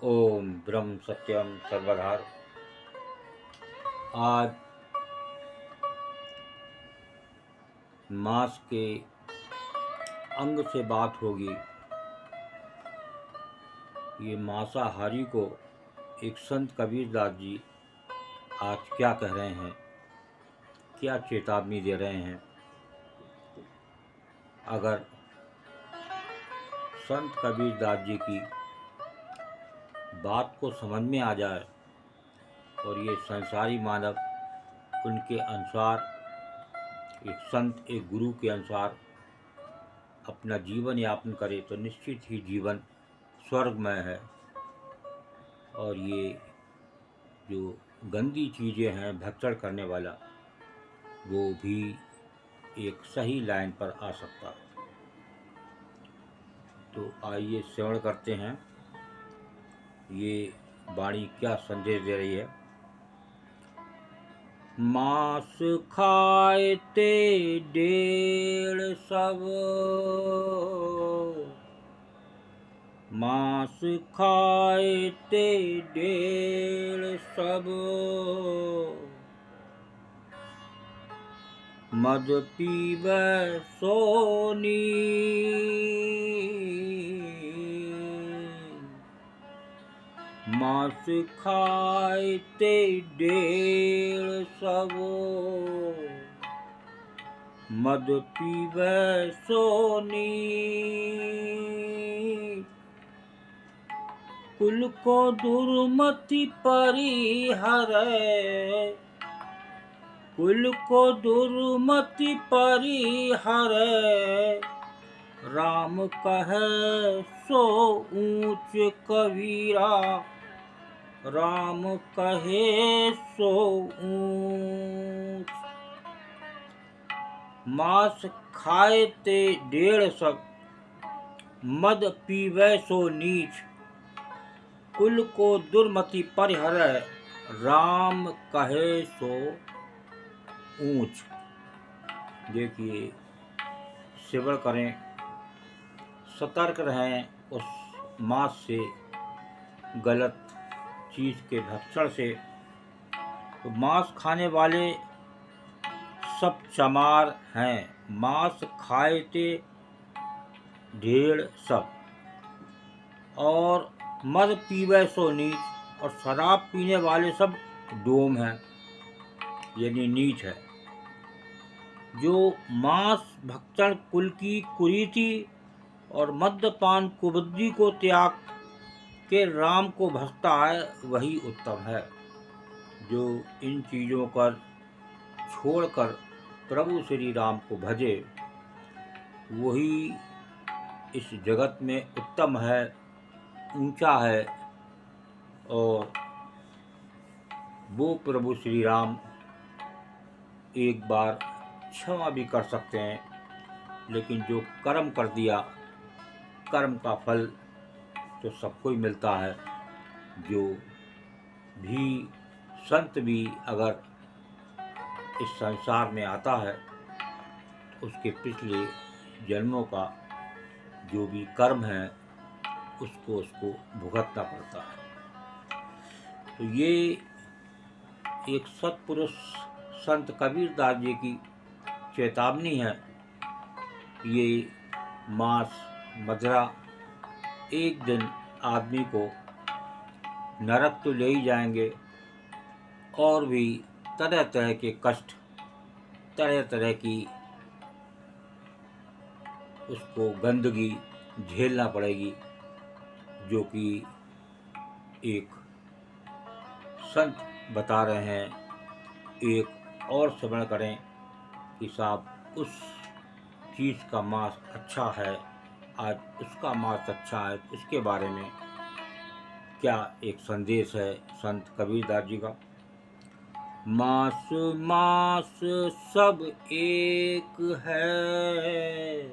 ओम ब्रह्म सत्यम सर्वधार। आज मांस के अंग से बात होगी। ये मांसाहारी को एक संत कबीरदास जी आज क्या कह रहे हैं, क्या चेतावनी दे रहे हैं। अगर संत कबीरदास जी की बात को समझ में आ जाए और ये संसारी मानव उनके अनुसार, एक संत एक गुरु के अनुसार अपना जीवन यापन करे तो निश्चित ही जीवन स्वर्गमय है। और ये जो गंदी चीज़ें हैं भक्षण करने वाला, वो भी एक सही लाइन पर आ सकता है। तो आइए श्रवण करते हैं ये वाणी क्या संदेश दे रही है। मांस खाते डेढ़ सब, मांस खाते डेढ़ सब, मद पीबे सोनी, मांस खाते डेढ़ सब, मद पीबे सोनी, कुल को दुर्मति परिहरै, कुल को दुर्मति परिहरै, राम कहे सो ऊंच कबीरा, राम कहे सो ऊंच। मांस खाए ते डेढ़ सब, मद पीवै सो नीच, कुल को दुर्मति परिहरै, राम कहे सो ऊंच। देखिए, सेवन करें, सतर्क रहें उस मांस से, गलत चीज़ के भक्षण से। तो मांस खाने वाले सब चमार हैं, मांस खाए ते ढेड़ सब, और मद पीवे सो नीच, और शराब पीने वाले सब डोम हैं, यानी नीच है। जो मांस भक्षण कुल की कुरीति और मद्यपान कुबुद्धि को त्याग के राम को भजता है, वही उत्तम है। जो इन चीज़ों पर छोड़कर प्रभु श्री राम को भजे, वही इस जगत में उत्तम है, ऊंचा है। और वो प्रभु श्री राम एक बार क्षमा भी कर सकते हैं, लेकिन जो कर्म कर दिया, कर्म का फल तो सबको ही मिलता है। जो भी संत भी अगर इस संसार में आता है तो उसके पिछले जन्मों का जो भी कर्म है उसको भुगतना पड़ता है। तो ये एक सत्पुरुष संत कबीरदास जी की चेतावनी है। ये मांस मदिरा एक दिन आदमी को नरक तो ले ही जाएंगे, और भी तरह तरह के कष्ट, तरह तरह की उसको गंदगी झेलना पड़ेगी, जो कि एक संत बता रहे हैं। एक और श्रवण करें कि साहब उस चीज़ का मांस अच्छा है, आज उसका मांस अच्छा है, इसके बारे में क्या एक संदेश है संत कबीरदास जी का। मांस मांस सब एक है,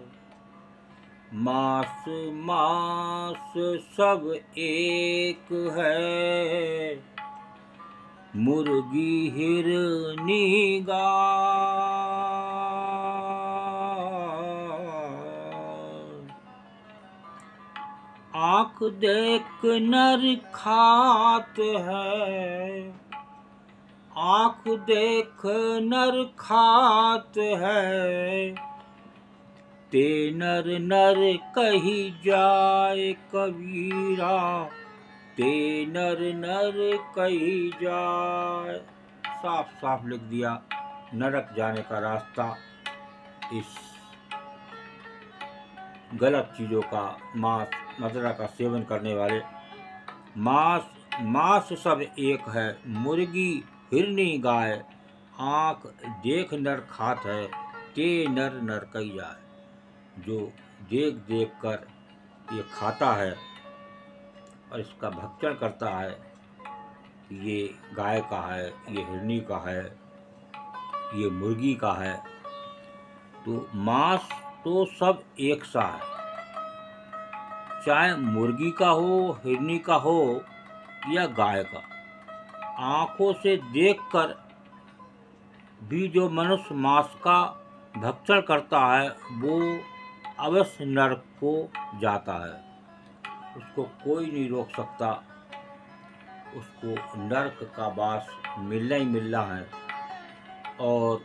मांस मांस सब एक है, मुर्गी हिरनी गाय, आँख देख नर खात है, आँख देख नर खात है, ते नर नर कही जाए कबीरा, ते नर नर कही जाए। साफ साफ लिख दिया नरक जाने का रास्ता इस गलत चीज़ों का, मांस मदिरा का सेवन करने वाले। मांस सब एक है, मुर्गी हिरनी गाय, आँख देख नर खात है, ते नर नर कही जाए। जो देख देख कर ये खाता है और इसका भक्षण करता है, ये गाय का है, ये हिरनी का है, ये मुर्गी का है, तो मांस तो सब एक सा है, चाहे मुर्गी का हो, हिरनी का हो या गाय का। आँखों से देखकर भी जो मनुष्य मांस का भक्षण करता है वो अवश्य नरक को जाता है, उसको कोई नहीं रोक सकता, उसको नरक का वास मिलना ही मिलना है। और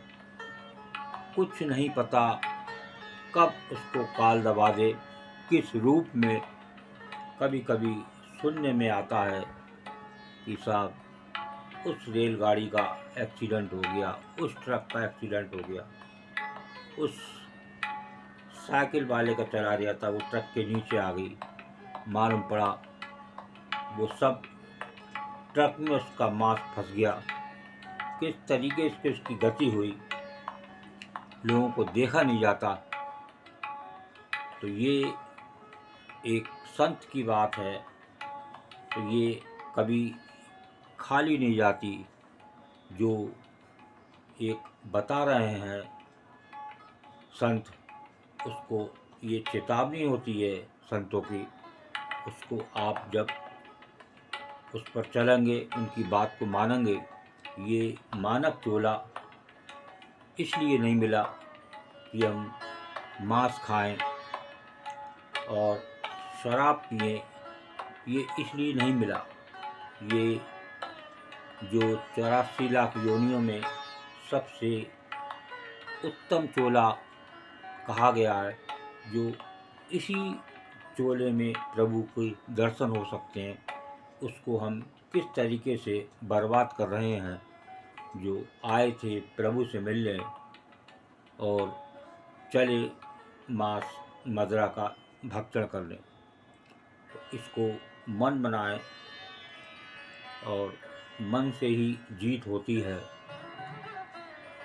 कुछ नहीं पता कब उसको काल दबा दे, किस रूप में। कभी कभी सुनने में आता है कि साहब उस रेलगाड़ी का एक्सीडेंट हो गया, उस ट्रक का एक्सीडेंट हो गया, उस साइकिल वाले का चला रहा था, वो ट्रक के नीचे आ गई, मालूम पड़ा वो सब ट्रक में उसका मांस फंस गया। किस तरीके से उसकी गति हुई लोगों को देखा नहीं जाता। तो ये एक संत की बात है, तो ये कभी खाली नहीं जाती। जो एक बता रहे हैं संत, उसको ये चेतावनी होती है संतों की, उसको आप जब उस पर चलेंगे, उनकी बात को मानेंगे। ये मानव चोला इसलिए नहीं मिला कि हम मांस खाएं और शराब पिएं, ये इसलिए नहीं मिला। ये जो 84 लाख योनियों में सबसे उत्तम चोला कहा गया है, जो इसी चोले में प्रभु के दर्शन हो सकते हैं, उसको हम किस तरीके से बर्बाद कर रहे हैं। जो आए थे प्रभु से मिलने और चले मांस मदिरा का भक्षण करने, तो इसको मन बनाएं और मन से ही जीत होती है।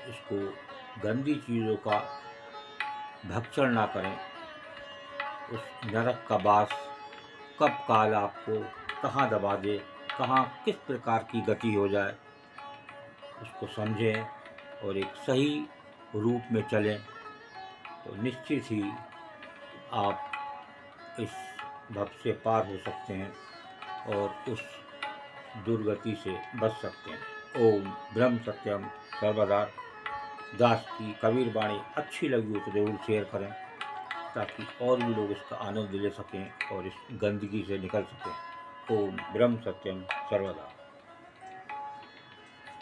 इसको गंदी चीज़ों का भक्षण ना करें। उस नरक का वास कब काल आपको कहाँ दबा दे, कहाँ किस प्रकार की गति हो जाए, उसको समझें और एक सही रूप में चलें, तो निश्चित ही आप इस भव से पार हो सकते हैं और उस दुर्गति से बच सकते हैं। ओम ब्रह्म सत्यम सर्वदा। दास की कबीर वाणी अच्छी लगी हो तो ज़रूर शेयर करें, ताकि और भी लोग इसका आनंद ले सकें और इस गंदगी से निकल सकें। ओम ब्रह्म सत्यम सर्वदा।